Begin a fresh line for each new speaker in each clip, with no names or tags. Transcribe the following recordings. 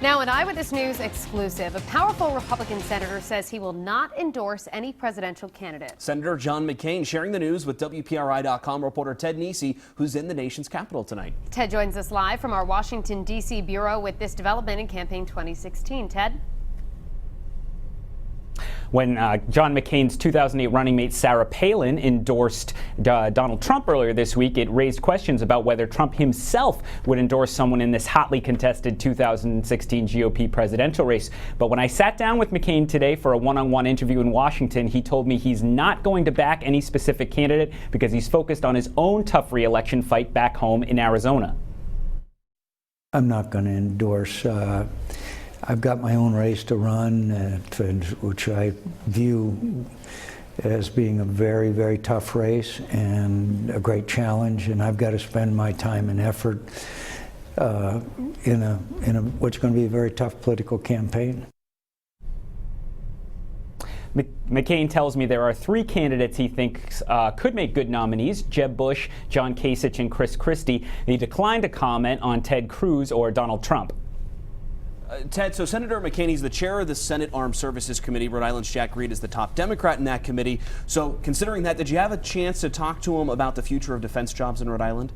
Now, an Eyewitness News exclusive, a powerful Republican senator says he will not endorse any presidential candidate.
Senator John McCain sharing the news with WPRI.com reporter Ted Nesi, who's in the nation's capital tonight.
Ted joins us live from our Washington, D.C. bureau with this development in campaign 2016. Ted?
When John McCain's 2008 running mate Sarah Palin endorsed Donald Trump earlier this week, it raised questions about whether Trump himself would endorse someone in this hotly contested 2016 GOP presidential race. But when I sat down with McCain today for a one-on-one interview in Washington, he told me he's not going to back any specific candidate because he's focused on his own tough re-election fight back home in Arizona.
I'm not going to endorse. I've got my own race to run, which I view as being a very, very tough race and a great challenge, and I've got to spend my time and effort in what's going to be a very tough political campaign.
McCain tells me there are three candidates he thinks could make good nominees: Jeb Bush, John Kasich, and Chris Christie. He declined to comment on Ted Cruz or Donald Trump.
Ted, so Senator McCain, he's the chair of the Senate Armed Services Committee. Rhode Island's Jack Reed is the top Democrat in that committee. So considering that, did you have a chance to talk to him about the future of defense jobs in Rhode Island?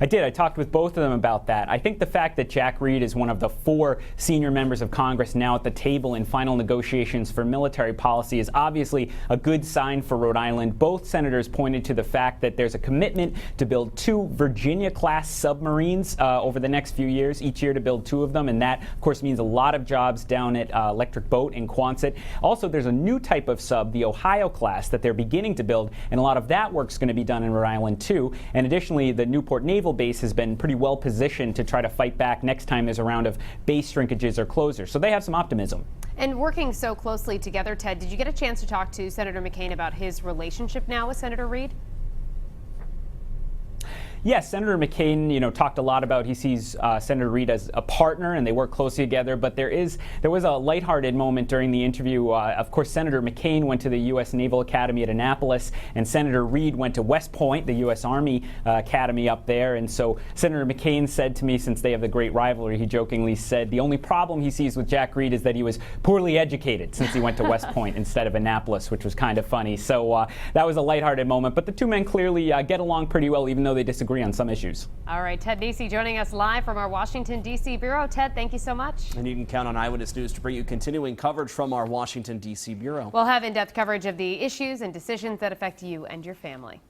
I did. I talked with both of them about that. I think the fact that Jack Reed is one of the four senior members of Congress now at the table in final negotiations for military policy is obviously a good sign for Rhode Island. Both senators pointed to the fact that there's a commitment to build 2 Virginia-class submarines over the next few years, each year to build 2 of them. And that, of course, means a lot of jobs down at Electric Boat in Quonset. Also, there's a new type of sub, the Ohio-class, that they're beginning to build. And a lot of that work's going to be done in Rhode Island, too. And additionally, the Newport Naval Base has been pretty well positioned to try to fight back next time there's a round of base shrinkages or closures. So they have some optimism.
And working so closely together, Ted, did you get a chance to talk to Senator McCain about his relationship now with Senator Reed?
Yes, Senator McCain, talked a lot about he sees Senator Reed as a partner and they work closely together. But there was a lighthearted moment during the interview. Of course, Senator McCain went to the U.S. Naval Academy at Annapolis, and Senator Reed went to West Point, the U.S. Army Academy up there. And so Senator McCain said to me, since they have the great rivalry, he jokingly said the only problem he sees with Jack Reed is that he was poorly educated since he went to West Point instead of Annapolis, which was kind of funny. So that was a lighthearted moment. But the two men clearly get along pretty well, even though they disagree on some issues.
All right, Ted Nesi joining us live from our Washington, D.C. bureau. Ted, thank you so much.
And you can count on Eyewitness News to bring you continuing coverage from our Washington, D.C. bureau.
We'll have in-depth coverage of the issues and decisions that affect you and your family.